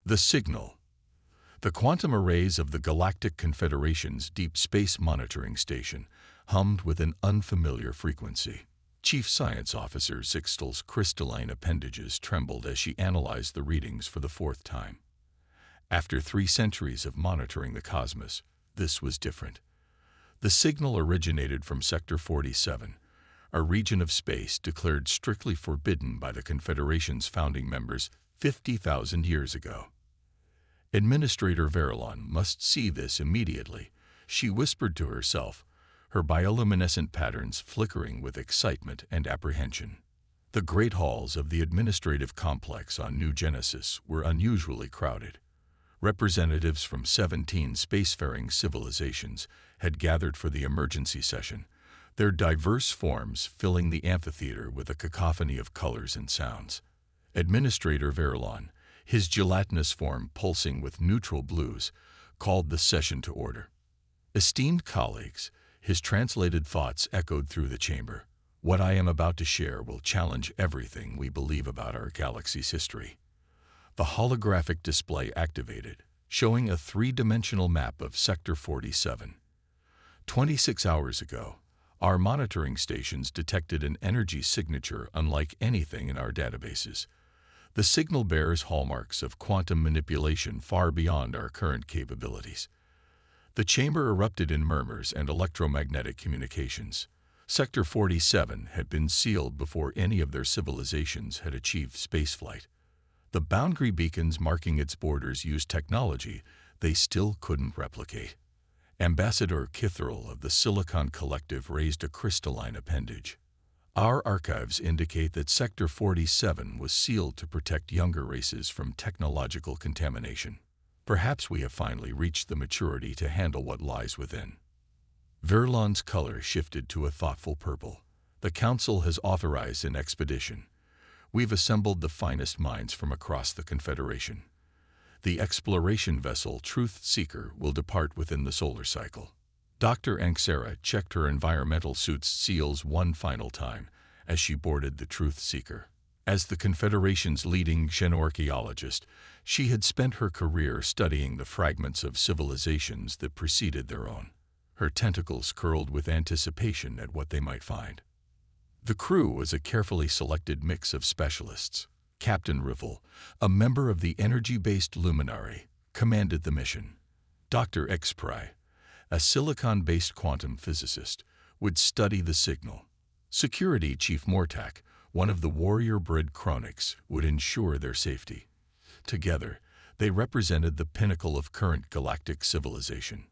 The signal. The quantum arrays of the Galactic Confederation's Deep Space Monitoring Station hummed with an unfamiliar frequency. Chief Science Officer Sixtel's crystalline appendages trembled as she analyzed the readings for the fourth time. After 3 centuries of monitoring the cosmos, this was different. The signal originated from Sector 47, a region of space declared strictly forbidden by the Confederation's founding members 50,000 years ago. Administrator Verilon must see this immediately, she whispered to herself, her bioluminescent patterns flickering with excitement and apprehension. The great halls of the administrative complex on New Genesis were unusually crowded. Representatives from 17 spacefaring civilizations had gathered for the emergency session, their diverse forms filling the amphitheater with a cacophony of colors and sounds. Administrator Verilon, his gelatinous form pulsing with neutral blues, called the session to order. Esteemed colleagues, his translated thoughts echoed through the chamber. What I am about to share will challenge everything we believe about our galaxy's history. The holographic display activated, showing a 3-dimensional map of Sector 47. 26 hours ago, our monitoring stations detected an energy signature unlike anything in our databases. The signal bears hallmarks of quantum manipulation far beyond our current capabilities. The chamber erupted in murmurs and electromagnetic communications. Sector 47 had been sealed before any of their civilizations had achieved spaceflight. The boundary beacons marking its borders used technology they still couldn't replicate. Ambassador Kithril of the Silicon Collective raised a crystalline appendage. Our archives indicate that Sector 47 was sealed to protect younger races from technological contamination. Perhaps we have finally reached the maturity to handle what lies within. Verilon's color shifted to a thoughtful purple. The Council has authorized an expedition. We've assembled the finest minds from across the Confederation. The exploration vessel Truth Seeker will depart within the solar cycle. Dr. Anxera checked her environmental suit's seals one final time as she boarded the Truth Seeker. As the Confederation's leading xenorchaeologist, she had spent her career studying the fragments of civilizations that preceded their own. Her tentacles curled with anticipation at what they might find. The crew was a carefully selected mix of specialists. Captain Rivel, a member of the energy-based luminary, commanded the mission. Dr. Xpry, a silicon-based quantum physicist, would study the signal. Security Chief Mortak, one of the warrior-bred chronics, would ensure their safety. Together, they represented the pinnacle of current galactic civilization.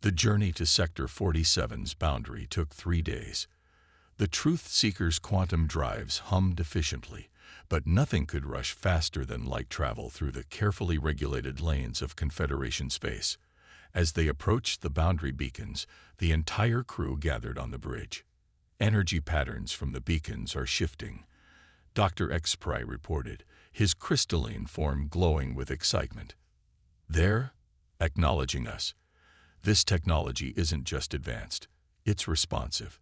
The journey to Sector 47's boundary took 3 days. The Truth Seeker's quantum drives hummed efficiently, but nothing could rush faster than light travel through the carefully regulated lanes of Confederation space. As they approached the boundary beacons, the entire crew gathered on the bridge. Energy patterns from the beacons are shifting, Dr. Xpry reported, his crystalline form glowing with excitement. They're acknowledging us. This technology isn't just advanced, it's responsive.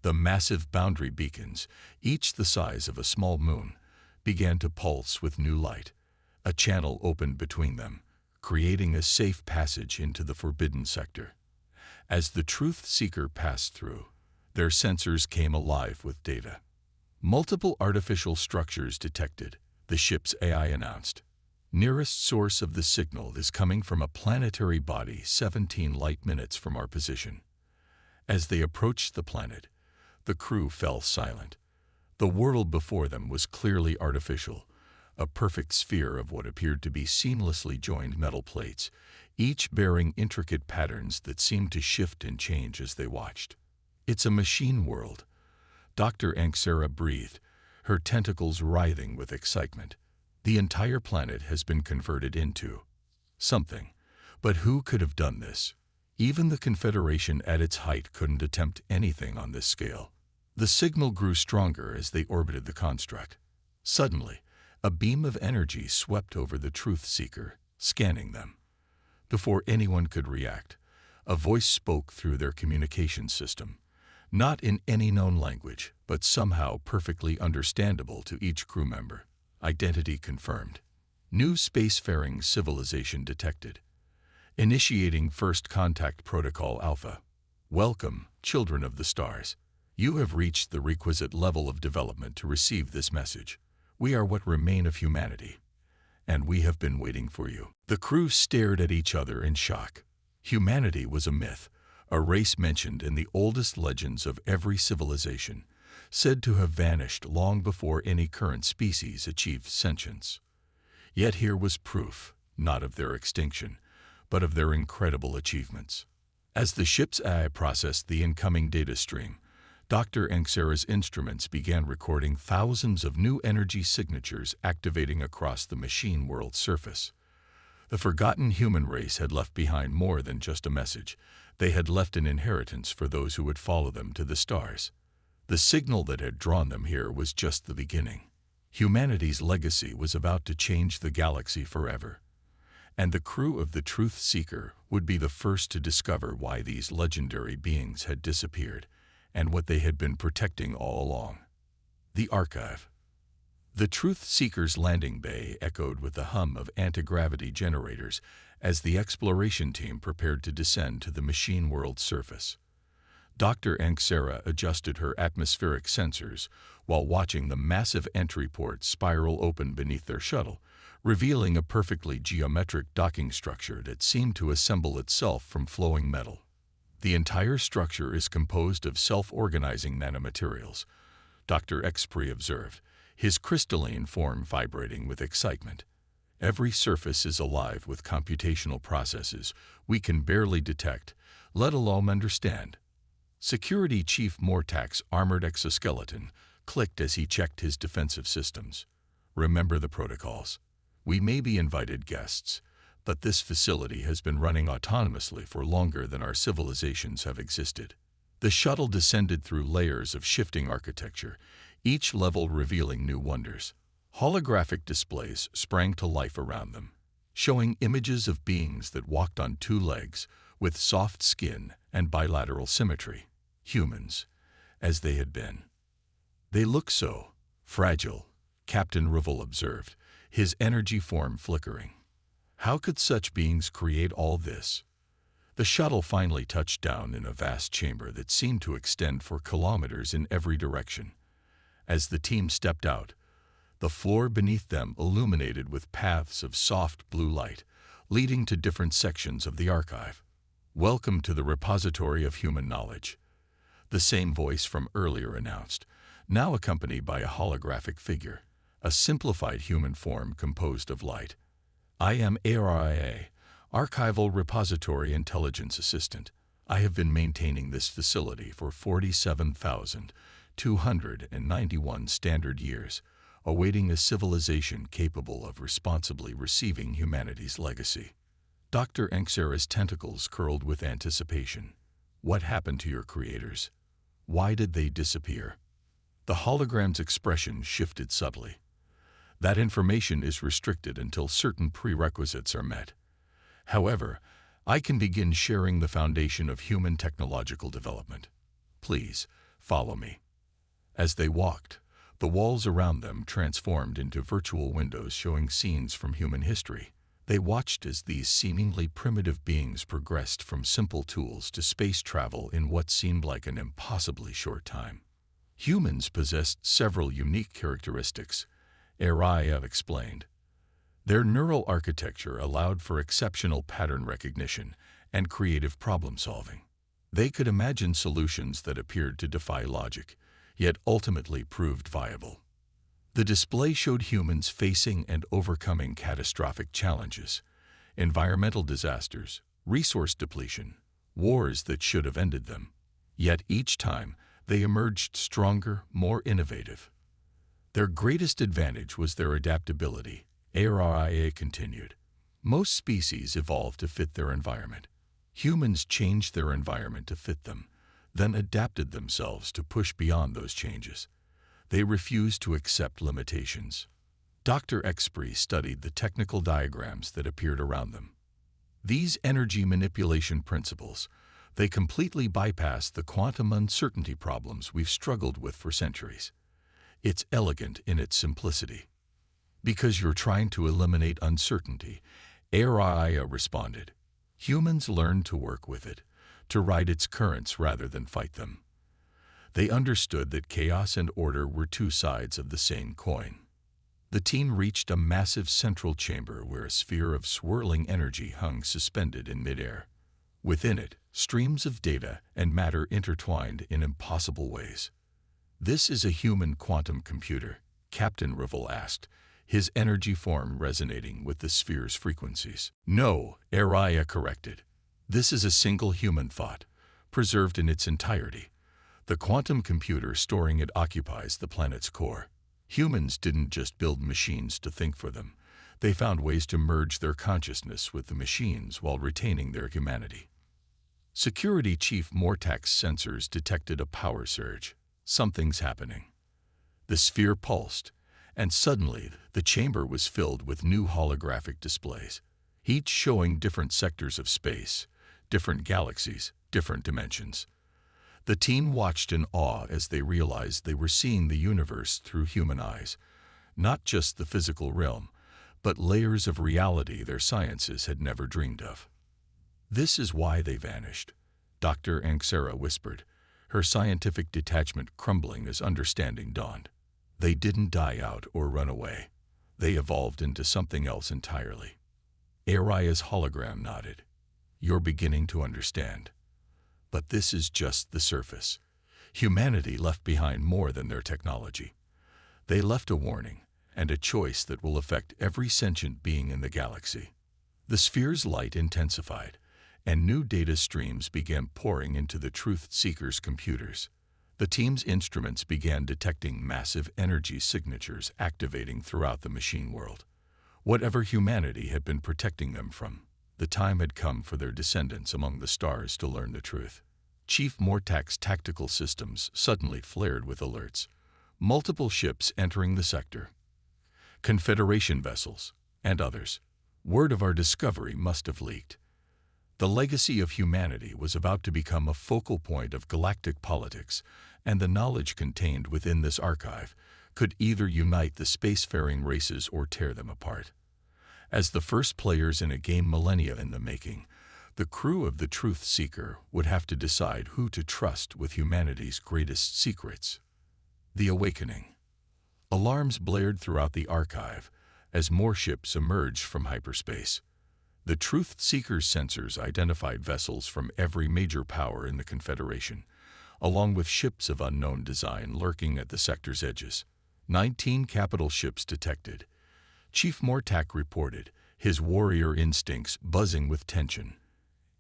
The massive boundary beacons, each the size of a small moon, began to pulse with new light. A channel opened between them, creating a safe passage into the forbidden sector. As the Truth Seeker passed through, their sensors came alive with data. Multiple artificial structures detected, the ship's AI announced. Nearest source of the signal is coming from a planetary body 17 light minutes from our position. As they approached the planet, the crew fell silent. The world before them was clearly artificial, a perfect sphere of what appeared to be seamlessly joined metal plates, each bearing intricate patterns that seemed to shift and change as they watched. It's a machine world, Dr. Anxera breathed, her tentacles writhing with excitement. The entire planet has been converted into something. But who could have done this? Even the Confederation at its height couldn't attempt anything on this scale. The signal grew stronger as they orbited the construct. Suddenly, a beam of energy swept over the Truth Seeker, scanning them. Before anyone could react, a voice spoke through their communication system, not in any known language, but somehow perfectly understandable to each crew member. Identity confirmed. New spacefaring civilization detected. Initiating First Contact Protocol Alpha. Welcome, children of the stars. You have reached the requisite level of development to receive this message. We are what remain of humanity, and we have been waiting for you. The crew stared at each other in shock. Humanity was a myth, a race mentioned in the oldest legends of every civilization, said to have vanished long before any current species achieved sentience. Yet here was proof, not of their extinction, but of their incredible achievements. As the ship's AI processed the incoming data stream, Dr. Anxera's instruments began recording thousands of new energy signatures activating across the machine world's surface. The forgotten human race had left behind more than just a message. They had left an inheritance for those who would follow them to the stars. The signal that had drawn them here was just the beginning. Humanity's legacy was about to change the galaxy forever, and the crew of the Truth Seeker would be the first to discover why these legendary beings had disappeared and what they had been protecting all along. The Archive. The Truth Seeker's landing bay echoed with the hum of anti-gravity generators as the exploration team prepared to descend to the machine world's surface. Dr. Anxera adjusted her atmospheric sensors while watching the massive entry port spiral open beneath their shuttle, revealing a perfectly geometric docking structure that seemed to assemble itself from flowing metal. The entire structure is composed of self-organizing nanomaterials, Dr. Expre observed, his crystalline form vibrating with excitement. Every surface is alive with computational processes we can barely detect, let alone understand. Security Chief Mortak's armored exoskeleton clicked as he checked his defensive systems. Remember the protocols. We may be invited guests, but this facility has been running autonomously for longer than our civilizations have existed. The shuttle descended through layers of shifting architecture, each level revealing new wonders. Holographic displays sprang to life around them, showing images of beings that walked on two legs, with soft skin and bilateral symmetry. Humans, as they had been. They look so fragile, Captain Rivel observed, his energy form flickering. How could such beings create all this? The shuttle finally touched down in a vast chamber that seemed to extend for kilometers in every direction. As the team stepped out, the floor beneath them illuminated with paths of soft blue light, leading to different sections of the archive. Welcome to the repository of human knowledge, the same voice from earlier announced, now accompanied by a holographic figure, a simplified human form composed of light. I am ARIA, Archival Repository Intelligence Assistant. I have been maintaining this facility for 47,291 standard years, awaiting a civilization capable of responsibly receiving humanity's legacy. Dr. Anxera's tentacles curled with anticipation. What happened to your creators? Why did they disappear? The hologram's expression shifted subtly. That information is restricted until certain prerequisites are met. However, I can begin sharing the foundation of human technological development. Please, follow me. As they walked, the walls around them transformed into virtual windows showing scenes from human history. They watched as these seemingly primitive beings progressed from simple tools to space travel in what seemed like an impossibly short time. Humans possessed several unique characteristics, Araya explained. Their neural architecture allowed for exceptional pattern recognition and creative problem-solving. They could imagine solutions that appeared to defy logic, yet ultimately proved viable. The display showed humans facing and overcoming catastrophic challenges, environmental disasters, resource depletion, wars that should have ended them. Yet each time, they emerged stronger, more innovative. Their greatest advantage was their adaptability, ARIA continued. Most species evolved to fit their environment. Humans changed their environment to fit them, then adapted themselves to push beyond those changes. They refused to accept limitations. Dr. Expre studied the technical diagrams that appeared around them. These energy manipulation principles, they completely bypass the quantum uncertainty problems we've struggled with for centuries. It's elegant in its simplicity. Because you're trying to eliminate uncertainty, Araya responded. Humans learn to work with it, to ride its currents rather than fight them. They understood that chaos and order were two sides of the same coin. The team reached a massive central chamber where a sphere of swirling energy hung suspended in midair. Within it, streams of data and matter intertwined in impossible ways. "This is a human quantum computer," Captain Rivel asked, his energy form resonating with the sphere's frequencies. "No," Araya corrected. "This is a single human thought, preserved in its entirety. The quantum computer storing it occupies the planet's core. Humans didn't just build machines to think for them. They found ways to merge their consciousness with the machines while retaining their humanity." Security Chief Mortak's sensors detected a power surge. Something's happening. The sphere pulsed, and suddenly the chamber was filled with new holographic displays, each showing different sectors of space, different galaxies, different dimensions. The team watched in awe as they realized they were seeing the universe through human eyes, not just the physical realm, but layers of reality their sciences had never dreamed of. "This is why they vanished," Dr. Anxera whispered, her scientific detachment crumbling as understanding dawned. "They didn't die out or run away. They evolved into something else entirely." Araya's hologram nodded. "You're beginning to understand. But this is just the surface. Humanity left behind more than their technology. They left a warning and a choice that will affect every sentient being in the galaxy." The sphere's light intensified, and new data streams began pouring into the Truth Seeker's computers. The team's instruments began detecting massive energy signatures activating throughout the machine world. Whatever humanity had been protecting them from, the time had come for their descendants among the stars to learn the truth. Chief Mortak's tactical systems suddenly flared with alerts. Multiple ships entering the sector. Confederation vessels, and others. Word of our discovery must have leaked. The legacy of humanity was about to become a focal point of galactic politics, and the knowledge contained within this archive could either unite the spacefaring races or tear them apart. As the first players in a game millennia in the making, the crew of the Truth Seeker would have to decide who to trust with humanity's greatest secrets. The Awakening. Alarms blared throughout the archive as more ships emerged from hyperspace. The Truth Seeker's sensors identified vessels from every major power in the Confederation, along with ships of unknown design lurking at the sector's edges. 19 capital ships detected. Chief Mortak reported, his warrior instincts buzzing with tension.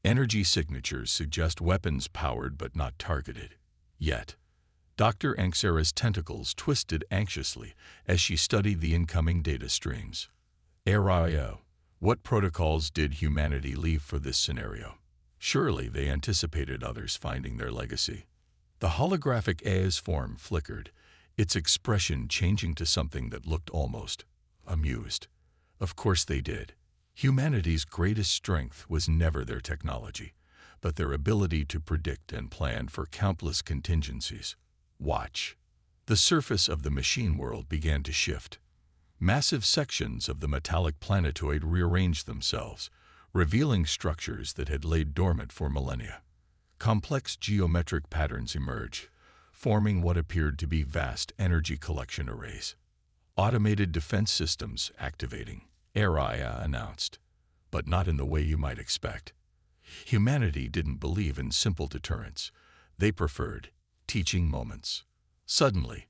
Energy signatures suggest weapons powered but not targeted. Yet, Dr. Anxera's tentacles twisted anxiously as she studied the incoming data streams. Araya, what protocols did humanity leave for this scenario? Surely they anticipated others finding their legacy. The holographic A's form flickered, its expression changing to something that looked almost amused. Of course they did. Humanity's greatest strength was never their technology, but their ability to predict and plan for countless contingencies. Watch. The surface of the machine world began to shift. Massive sections of the metallic planetoid rearranged themselves, revealing structures that had laid dormant for millennia. Complex geometric patterns emerged, forming what appeared to be vast energy collection arrays. Automated defense systems activating, Araya announced, but not in the way you might expect. Humanity didn't believe in simple deterrence. They preferred teaching moments. Suddenly,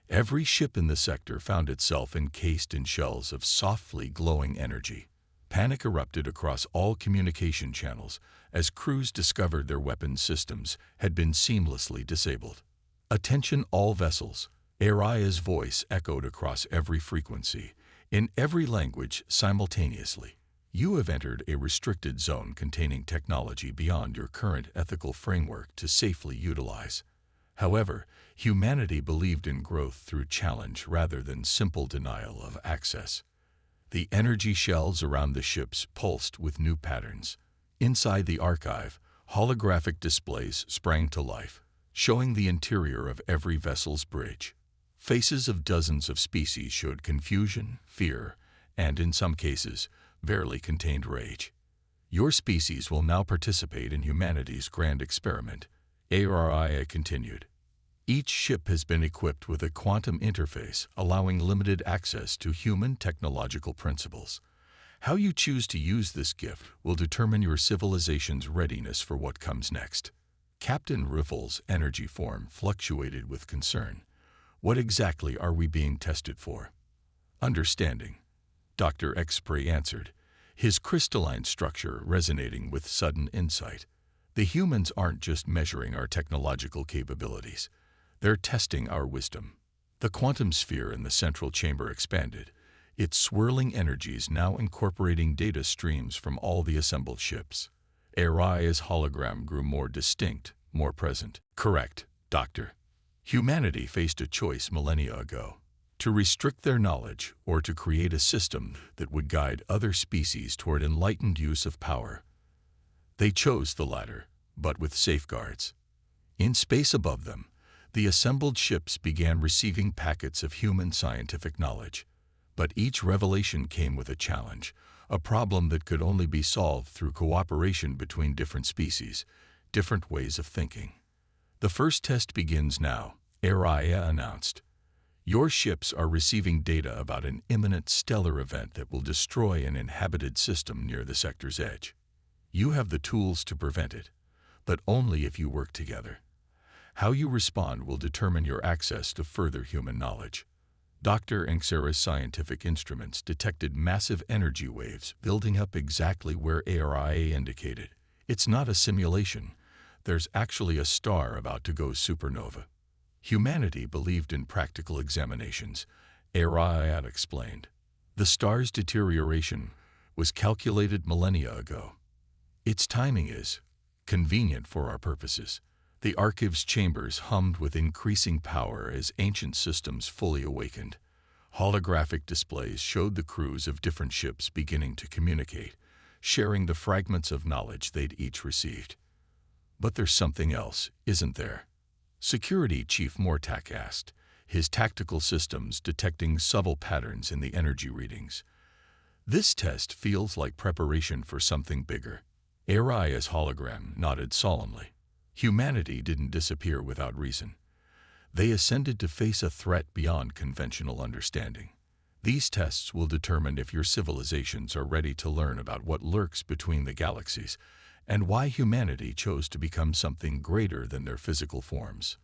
every ship in the sector found itself encased in shells of softly glowing energy. Panic erupted across all communication channels as crews discovered their weapons systems had been seamlessly disabled. "Attention all vessels," Araya's voice echoed across every frequency, in every language simultaneously. "You have entered a restricted zone containing technology beyond your current ethical framework to safely utilize." However, humanity believed in growth through challenge rather than simple denial of access. The energy shells around the ships pulsed with new patterns. Inside the archive, holographic displays sprang to life, showing the interior of every vessel's bridge. Faces of dozens of species showed confusion, fear, and in some cases, barely contained rage. Your species will now participate in humanity's grand experiment, ARIA continued. Each ship has been equipped with a quantum interface allowing limited access to human technological principles. How you choose to use this gift will determine your civilization's readiness for what comes next. Captain Riffle's energy form fluctuated with concern. What exactly are we being tested for? Understanding, Dr. X-Spray answered, his crystalline structure resonating with sudden insight. The humans aren't just measuring our technological capabilities. They're testing our wisdom. The quantum sphere in the central chamber expanded, its swirling energies now incorporating data streams from all the assembled ships. Aria's hologram grew more distinct, more present. Correct, Doctor. Humanity faced a choice millennia ago: to restrict their knowledge or to create a system that would guide other species toward enlightened use of power. They chose the latter, but with safeguards. In space above them, the assembled ships began receiving packets of human scientific knowledge. But each revelation came with a challenge, a problem that could only be solved through cooperation between different species, different ways of thinking. The first test begins now, Ariya announced. Your ships are receiving data about an imminent stellar event that will destroy an inhabited system near the sector's edge. You have the tools to prevent it, but only if you work together. How you respond will determine your access to further human knowledge. Dr. Anxera's scientific instruments detected massive energy waves building up exactly where ARIA indicated. It's not a simulation. There's actually a star about to go supernova. Humanity believed in practical examinations, ARIA explained. The star's deterioration was calculated millennia ago. Its timing is convenient for our purposes. The archives chambers hummed with increasing power as ancient systems fully awakened. Holographic displays showed the crews of different ships beginning to communicate, sharing the fragments of knowledge they'd each received. But there's something else, isn't there? Security Chief Mortak asked, his tactical systems detecting subtle patterns in the energy readings. This test feels like preparation for something bigger. Aria's hologram nodded solemnly. Humanity didn't disappear without reason. They ascended to face a threat beyond conventional understanding. These tests will determine if your civilizations are ready to learn about what lurks between the galaxies and why humanity chose to become something greater than their physical forms.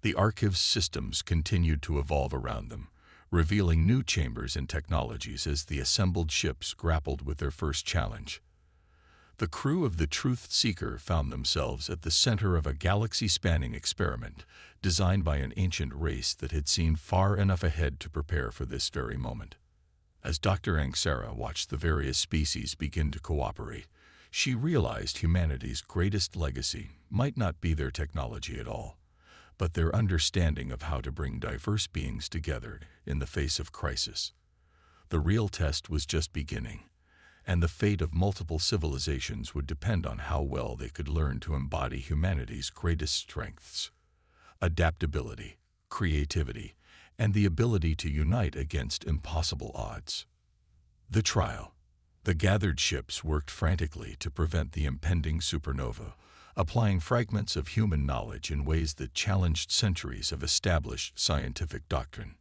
The Archive's systems continued to evolve around them, revealing new chambers and technologies as the assembled ships grappled with their first challenge. The crew of the Truth Seeker found themselves at the center of a galaxy-spanning experiment designed by an ancient race that had seen far enough ahead to prepare for this very moment. As Dr. Anxera watched the various species begin to cooperate, she realized humanity's greatest legacy might not be their technology at all, but their understanding of how to bring diverse beings together in the face of crisis. The real test was just beginning, and the fate of multiple civilizations would depend on how well they could learn to embody humanity's greatest strengths: adaptability, creativity, and the ability to unite against impossible odds. The trial. The gathered ships worked frantically to prevent the impending supernova, applying fragments of human knowledge in ways that challenged centuries of established scientific doctrine.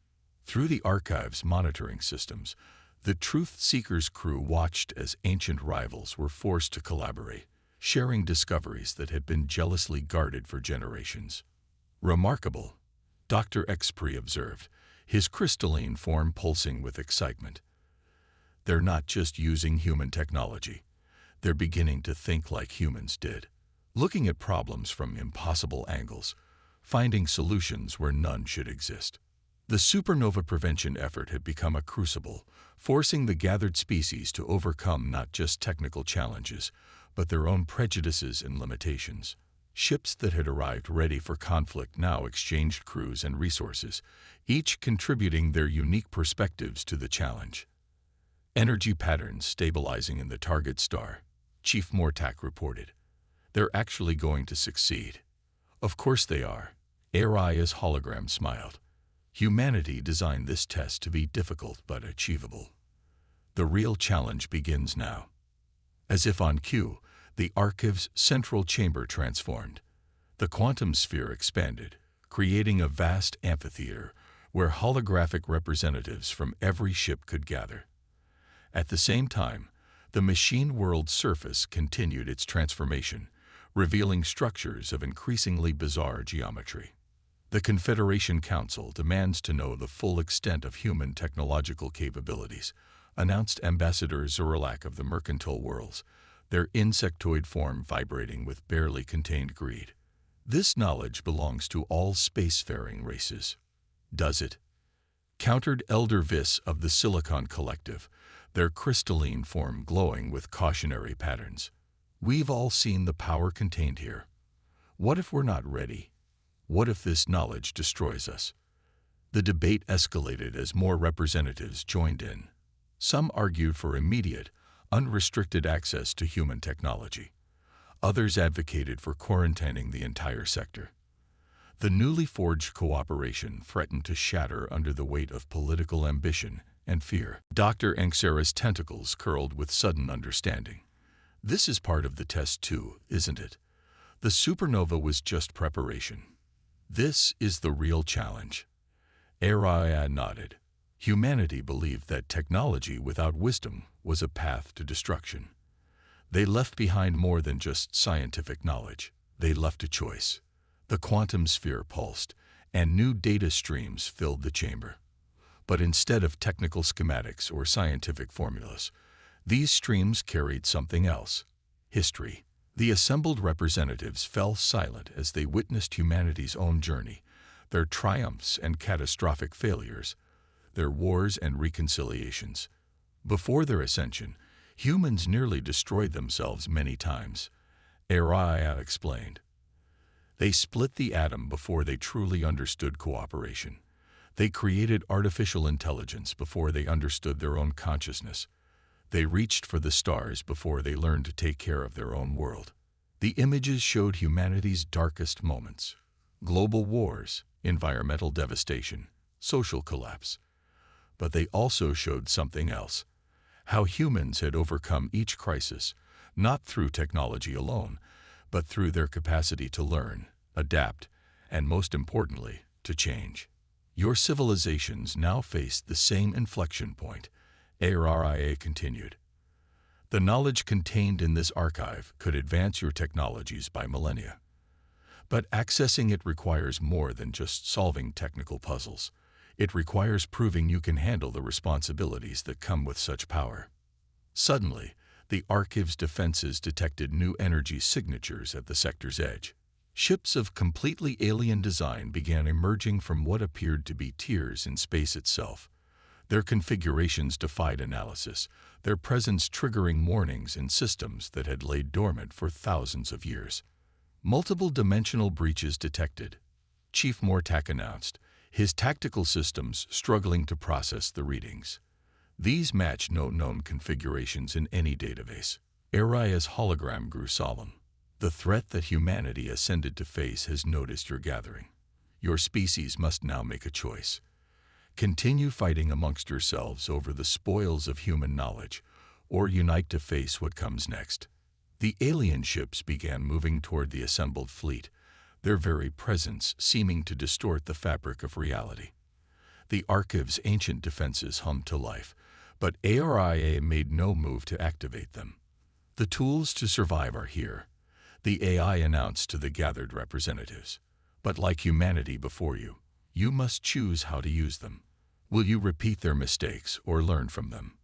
Through the Archive's monitoring systems, the Truth Seeker's crew watched as ancient rivals were forced to collaborate, sharing discoveries that had been jealously guarded for generations. Remarkable, Dr. X-Spray observed, his crystalline form pulsing with excitement. They're not just using human technology. They're beginning to think like humans did, looking at problems from impossible angles, finding solutions where none should exist. The supernova prevention effort had become a crucible, forcing the gathered species to overcome not just technical challenges, but their own prejudices and limitations. Ships that had arrived ready for conflict now exchanged crews and resources, each contributing their unique perspectives to the challenge. Energy patterns stabilizing in the target star, Chief Mortak reported. They're actually going to succeed. Of course they are. Aria's hologram smiled. Humanity designed this test to be difficult but achievable. The real challenge begins now. As if on cue, the Archive's central chamber transformed. The quantum sphere expanded, creating a vast amphitheater where holographic representatives from every ship could gather. At the same time, the machine world's surface continued its transformation, revealing structures of increasingly bizarre geometry. The Confederation Council demands to know the full extent of human technological capabilities, announced Ambassador Zorlak of the Mercantile Worlds, their insectoid form vibrating with barely contained greed. This knowledge belongs to all spacefaring races. Does it? Countered Elder Vis of the Silicon Collective, their crystalline form glowing with cautionary patterns. We've all seen the power contained here. What if we're not ready? What if this knowledge destroys us? The debate escalated as more representatives joined in. Some argued for immediate, unrestricted access to human technology. Others advocated for quarantining the entire sector. The newly forged cooperation threatened to shatter under the weight of political ambition and fear. Dr. Anxera's tentacles curled with sudden understanding. This is part of the test too, isn't it? The supernova was just preparation. This is the real challenge. Araya nodded. Humanity believed that technology without wisdom was a path to destruction. They left behind more than just scientific knowledge. They left a choice. The quantum sphere pulsed, and new data streams filled the chamber. But instead of technical schematics or scientific formulas, these streams carried something else: history. The assembled representatives fell silent as they witnessed humanity's own journey, their triumphs and catastrophic failures, their wars and reconciliations. Before their ascension, humans nearly destroyed themselves many times. Araya explained. They split the atom before they truly understood cooperation. They created artificial intelligence before they understood their own consciousness. They reached for the stars before they learned to take care of their own world. The images showed humanity's darkest moments: global wars, environmental devastation, social collapse. But they also showed something else: how humans had overcome each crisis, not through technology alone, but through their capacity to learn, adapt, and most importantly, to change. Your civilizations now face the same inflection point, Araya continued. The knowledge contained in this archive could advance your technologies by millennia. But accessing it requires more than just solving technical puzzles. It requires proving you can handle the responsibilities that come with such power. Suddenly, the Archive's defenses detected new energy signatures at the sector's edge. Ships of completely alien design began emerging from what appeared to be tiers in space itself. Their configurations defied analysis, their presence triggering warnings in systems that had laid dormant for thousands of years. Multiple dimensional breaches detected, Chief Mortak announced, his tactical systems struggling to process the readings. These match no known configurations in any database. Araya's hologram grew solemn. The threat that humanity ascended to face has noticed your gathering. Your species must now make a choice. Continue fighting amongst yourselves over the spoils of human knowledge, or unite to face what comes next. The alien ships began moving toward the assembled fleet, their very presence seeming to distort the fabric of reality. The Archive's ancient defenses hummed to life, but ARIA made no move to activate them. The tools to survive are here, the AI announced to the gathered representatives. But like humanity before you, you must choose how to use them. Will you repeat their mistakes or learn from them?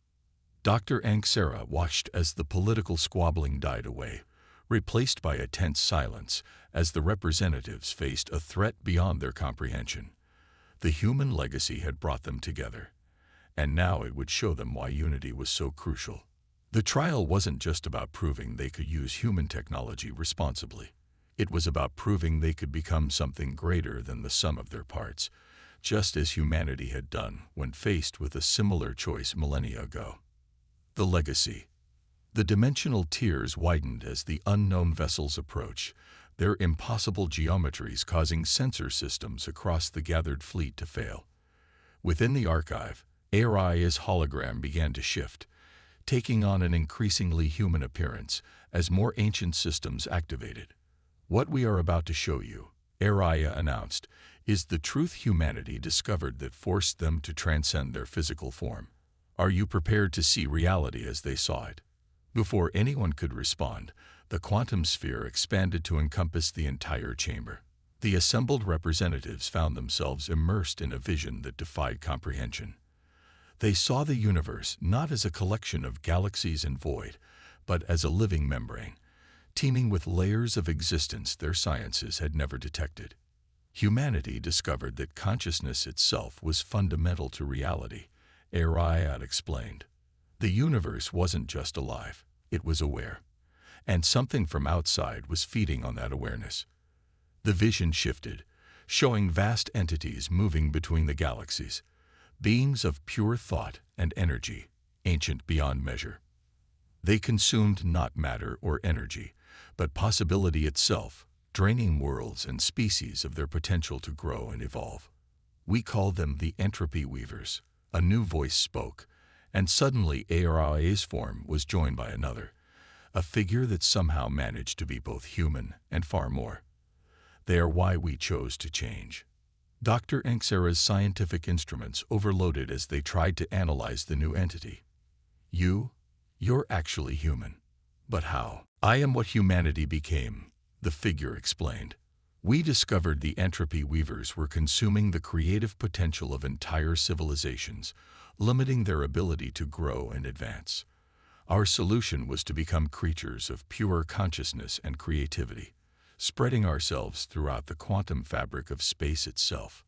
Dr. Anxera watched as the political squabbling died away, replaced by a tense silence as the representatives faced a threat beyond their comprehension. The human legacy had brought them together, and now it would show them why unity was so crucial. The trial wasn't just about proving they could use human technology responsibly. It was about proving they could become something greater than the sum of their parts, just as humanity had done when faced with a similar choice millennia ago. The legacy. The dimensional tiers widened as the unknown vessels approached, their impossible geometries causing sensor systems across the gathered fleet to fail. Within the archive, Aria's hologram began to shift, taking on an increasingly human appearance as more ancient systems activated. What we are about to show you, Aria announced, is the truth humanity discovered that forced them to transcend their physical form. Are you prepared to see reality as they saw it? Before anyone could respond, the quantum sphere expanded to encompass the entire chamber. The assembled representatives found themselves immersed in a vision that defied comprehension. They saw the universe not as a collection of galaxies and void, but as a living membrane, teeming with layers of existence their sciences had never detected. Humanity discovered that consciousness itself was fundamental to reality, Ariad explained. The universe wasn't just alive, it was aware, and something from outside was feeding on that awareness. The vision shifted, showing vast entities moving between the galaxies, beings of pure thought and energy, ancient beyond measure. They consumed not matter or energy, but possibility itself, draining worlds and species of their potential to grow and evolve. We call them the entropy weavers. A new voice spoke, and suddenly Aria's form was joined by another, a figure that somehow managed to be both human and far more. They are why we chose to change. Dr. Anxera's scientific instruments overloaded as they tried to analyze the new entity. You're actually human. But how? I am what humanity became, the figure explained. We discovered the entropy weavers were consuming the creative potential of entire civilizations, limiting their ability to grow and advance. Our solution was to become creatures of pure consciousness and creativity, spreading ourselves throughout the quantum fabric of space itself.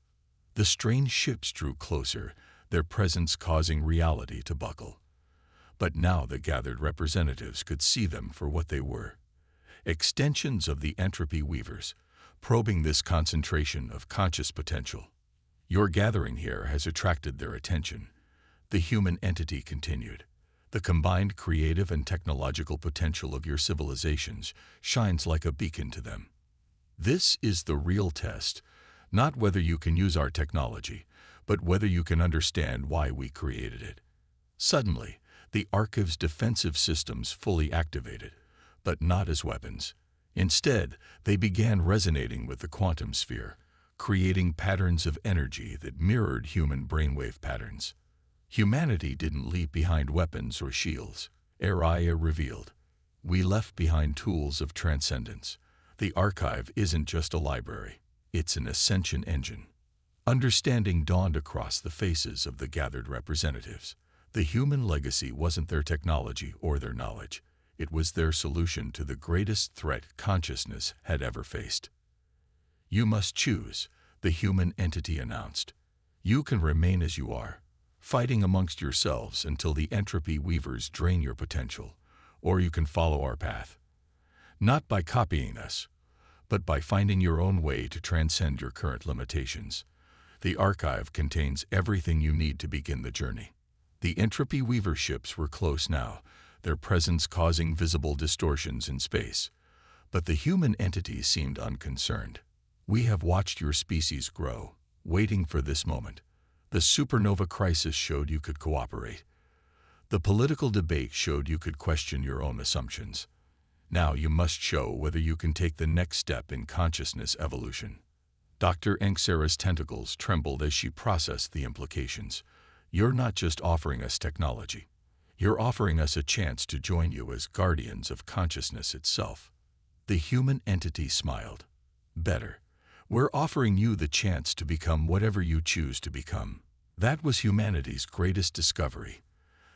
The strange ships drew closer, their presence causing reality to buckle. But now the gathered representatives could see them for what they were. Extensions of the entropy weavers, probing this concentration of conscious potential. Your gathering here has attracted their attention. The human entity continued. The combined creative and technological potential of your civilizations shines like a beacon to them. This is the real test, not whether you can use our technology, but whether you can understand why we created it. Suddenly, the archive's defensive systems fully activated, but not as weapons. Instead, they began resonating with the quantum sphere, creating patterns of energy that mirrored human brainwave patterns. Humanity didn't leave behind weapons or shields, Aria revealed. We left behind tools of transcendence. The archive isn't just a library, it's an ascension engine. Understanding dawned across the faces of the gathered representatives. The human legacy wasn't their technology or their knowledge. It was their solution to the greatest threat consciousness had ever faced. You must choose, the human entity announced. You can remain as you are, fighting amongst yourselves until the entropy weavers drain your potential, or you can follow our path. Not by copying us, but by finding your own way to transcend your current limitations. The archive contains everything you need to begin the journey. The entropy weaver ships were close now, their presence causing visible distortions in space. But the human entity seemed unconcerned. We have watched your species grow, waiting for this moment. The supernova crisis showed you could cooperate. The political debate showed you could question your own assumptions. Now you must show whether you can take the next step in consciousness evolution. Dr. Anxera's tentacles trembled as she processed the implications. You're not just offering us technology. You're offering us a chance to join you as guardians of consciousness itself. The human entity smiled. Better. We're offering you the chance to become whatever you choose to become. That was humanity's greatest discovery.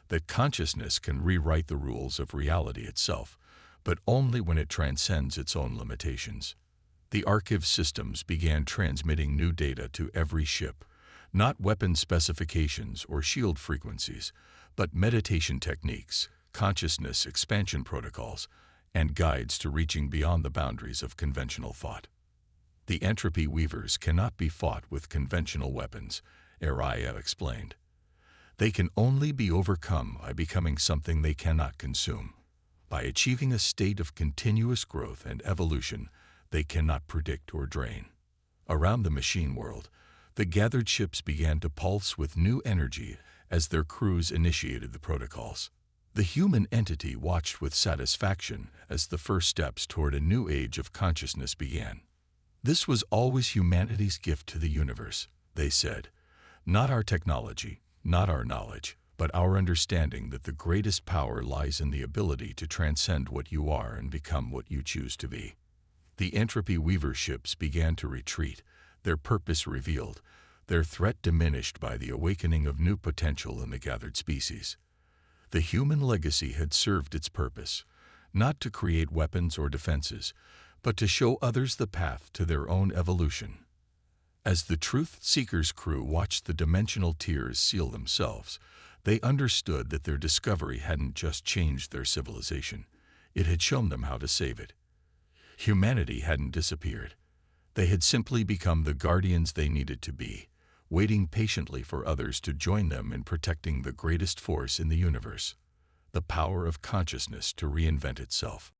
That consciousness can rewrite the rules of reality itself, but only when it transcends its own limitations. The archive systems began transmitting new data to every ship, not weapon specifications or shield frequencies, but meditation techniques, consciousness expansion protocols, and guides to reaching beyond the boundaries of conventional thought. The entropy weavers cannot be fought with conventional weapons, Aria explained. They can only be overcome by becoming something they cannot consume. By achieving a state of continuous growth and evolution they cannot predict or drain. Around the machine world, The gathered ships began to pulse with new energy as their crews initiated the protocols. The human entity watched with satisfaction as the first steps toward a new age of consciousness began. This was always humanity's gift to the universe, they said. Not our technology, not our knowledge, but our understanding that the greatest power lies in the ability to transcend what you are and become what you choose to be. The Entropy Weaver ships began to retreat, their purpose revealed, their threat diminished by the awakening of new potential in the gathered species. The human legacy had served its purpose, not to create weapons or defenses, but to show others the path to their own evolution. As the Truth Seekers crew watched the dimensional tiers seal themselves, they understood that their discovery hadn't just changed their civilization, it had shown them how to save it. Humanity hadn't disappeared. They had simply become the guardians they needed to be, waiting patiently for others to join them in protecting the greatest force in the universe, the power of consciousness to reinvent itself.